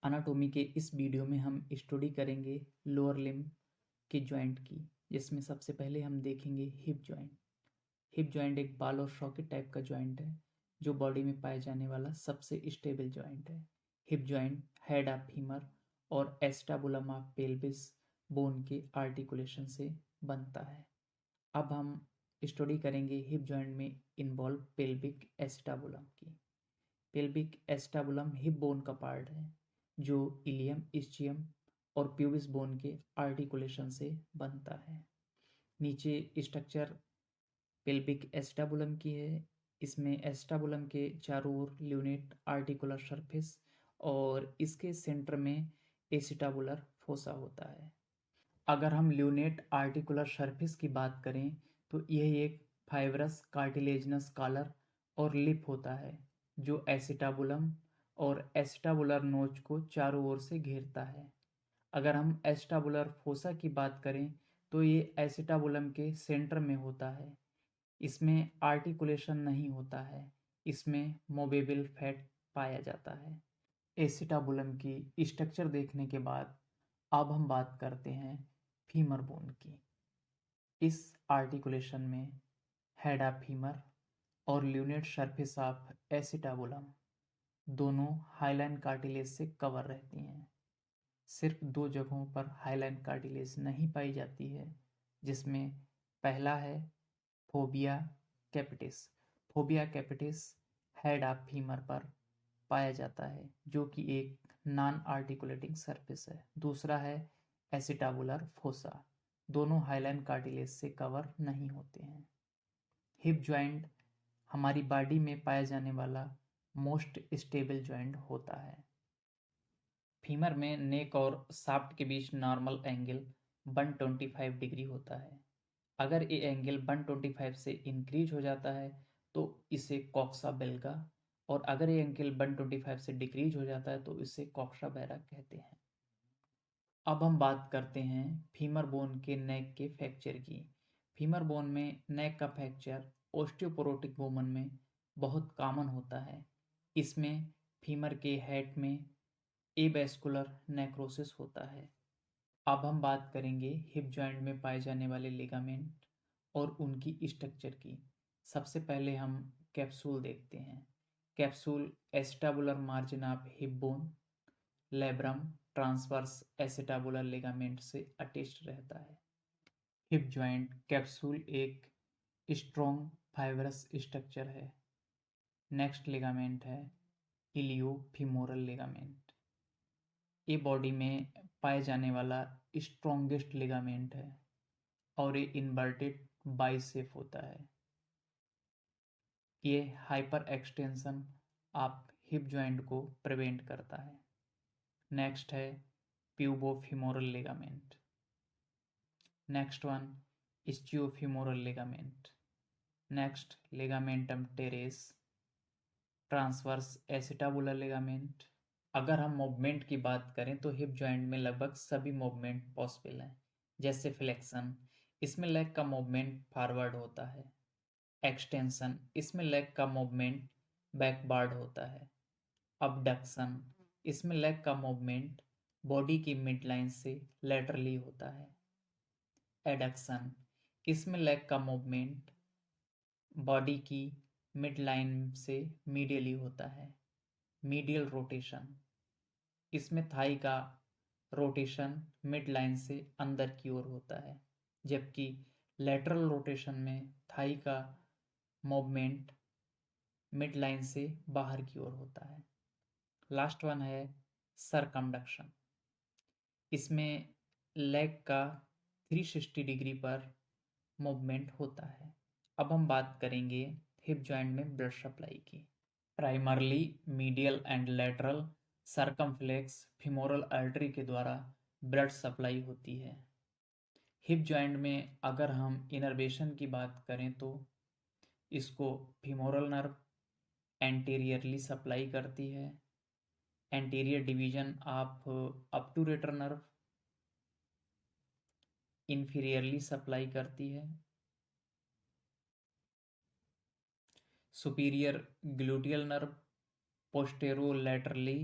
अनाटोमी के इस वीडियो में हम स्टडी करेंगे लोअर लिम्ब के जॉइंट की, जिसमें सबसे पहले हम देखेंगे हिप जॉइंट। हिप जॉइंट एक बाल और सॉकेट टाइप का जॉइंट है जो बॉडी में पाए जाने वाला सबसे स्टेबल जॉइंट है। Hip joint head of femur और एस्टाबुलम ऑफ पेल्विस बोन के आर्टिकुलेशन से बनता है। अब हम स्टडी करेंगे हिप जॉइंट में इन्वॉल्व पेल्विक एस्टाबुलम की। पेल्विक एस्टाबुलम हिप बोन का पार्ट है जो इलियम, इस्चियम और प्यूबिस बोन के आर्टिकुलेशन से बनता है। नीचे स्ट्रक्चर पेल्विक एस्टाबुलम की है। इसमें एस्टाबुलम के चारों ओर ल्यूनेट आर्टिकुलर सरफेस और इसके सेंटर में एसिटाबुलर फोसा होता है। अगर हम ल्यूनेट आर्टिकुलर सरफेस की बात करें तो यह एक फाइब्रस कार्टिलेजनस कॉलर और लिप होता है जो एसिटाबुलम और एस्टाबुलर नोच को चारों ओर से घेरता है। अगर हम एस्टाबुलर फोसा की बात करें तो ये एसिटाबुलम के सेंटर में होता है। इसमें आर्टिकुलेशन नहीं होता है, इसमें मोवेबल फैट पाया जाता है। एसिटाबुलम की स्ट्रक्चर देखने के बाद अब हम बात करते हैं फीमर बोन की। इस आर्टिकुलेशन में हेड ऑफ फीमर और ल्यूनेट सरफेस ऑफ एसिटाबुलम दोनों हाइलाइन कार्टिलेज से कवर रहती हैं। सिर्फ दो जगहों पर हाइलाइन कार्टिलेज नहीं पाई जाती है, जिसमें पहला है phobia capitis. Phobia capitis head of femur पर पाया जाता है जो कि एक नॉन आर्टिकुलेटिंग सरफेस है। दूसरा है एसिटाबुलर फोसा। दोनों हाइलाइन कार्टिलेज से कवर नहीं होते हैं। हिप जॉइंट हमारी बॉडी में पाया जाने वाला मोस्ट स्टेबल जॉइंट होता है। फीमर में नेक और शाफ्ट के बीच नॉर्मल एंगल 125 डिग्री होता है। अगर ये एंगल 125 से इंक्रीज हो जाता है तो इसे कॉक्सा बेल्गा, और अगर ये एंगल 125 से डिक्रीज हो जाता है तो इसे कॉक्सा बेरा कहते हैं। अब हम बात करते हैं फीमर बोन के नेक के फ्रैक्चर की। फीमर बोन में नेक का फ्रैक्चर ओस्टियोपोरोटिक वुमन में बहुत कॉमन होता है। इसमें फीमर के हेड में एवेस्कुलर नेक्रोसिस होता है। अब हम बात करेंगे हिप जॉइंट में पाए जाने वाले लिगामेंट और उनकी स्ट्रक्चर की। सबसे पहले हम कैप्सूल देखते हैं। Capsule acetabular margin of hip bone labrum transverse acetabular ligament से अटैच्ड रहता है। हिप जॉइंट कैप्सूल एक स्ट्रॉन्ग फाइब्रस स्ट्रक्चर है। नेक्स्ट लिगामेंट है इलियोफिमोरल लिगामेंट। ये बॉडी में पाए जाने वाला स्ट्रॉन्गेस्ट लिगामेंट है और ये इन्वर्टेड बाइसेप होता है। ये hyper extension of hip joint को प्रिवेंट करता है। नेक्स्ट है pubofemoral ligament. Next one ischiofemoral ligament. Next ligamentum teres, transverse acetabular ligament. अगर हम मूवमेंट की बात करें तो हिप जॉइंट में लगभग सभी मूवमेंट पॉसिबल हैं, जैसे फ्लेक्शन, इसमें लेग का मूवमेंट फॉरवर्ड होता है। एक्सटेंशन, इसमें लेग का मूवमेंट बैकवर्ड होता है। अबडक्शन, इसमें लेग का मूवमेंट बॉडी की मिड लाइन से लेटरली होता है। एडक्शन, इसमें लेग का मूवमेंट बॉडी की मिड लाइन से मीडियली होता है। मीडियल रोटेशन, इसमें थाई का रोटेशन मिड लाइन से अंदर की ओर होता है, जबकि लेटरल रोटेशन में थाई का मूवमेंट मिड लाइन से बाहर की ओर होता है। लास्ट वन है सरकमडक्शन, इसमें लेग का 360 डिग्री पर मूवमेंट होता है। अब हम बात करेंगे हिप जॉइंट में ब्लड सप्लाई की। Primarily medial and lateral circumflex femoral artery के द्वारा ब्लड सप्लाई होती है। हिप जॉइंट में अगर हम इनर्वेशन की बात करें तो इसको फीमोरल नर्व एंटीरियरली सप्लाई करती है। Anterior division of obturator nerve inferiorly supply करती है। सुपीरियर ग्लूटियल नर्व पोस्टेरोलैटरली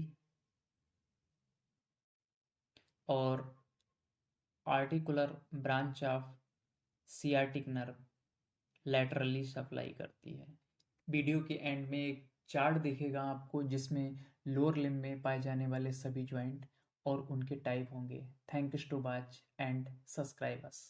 और articular branch of sciatic nerve laterally supply करती है। वीडियो के एंड में एक चार्ट दिखेगा आपको जिसमें लोअर लिम्ब में पाए जाने वाले सभी जॉइंट और उनके टाइप होंगे। Thanks to watch and subscribe us.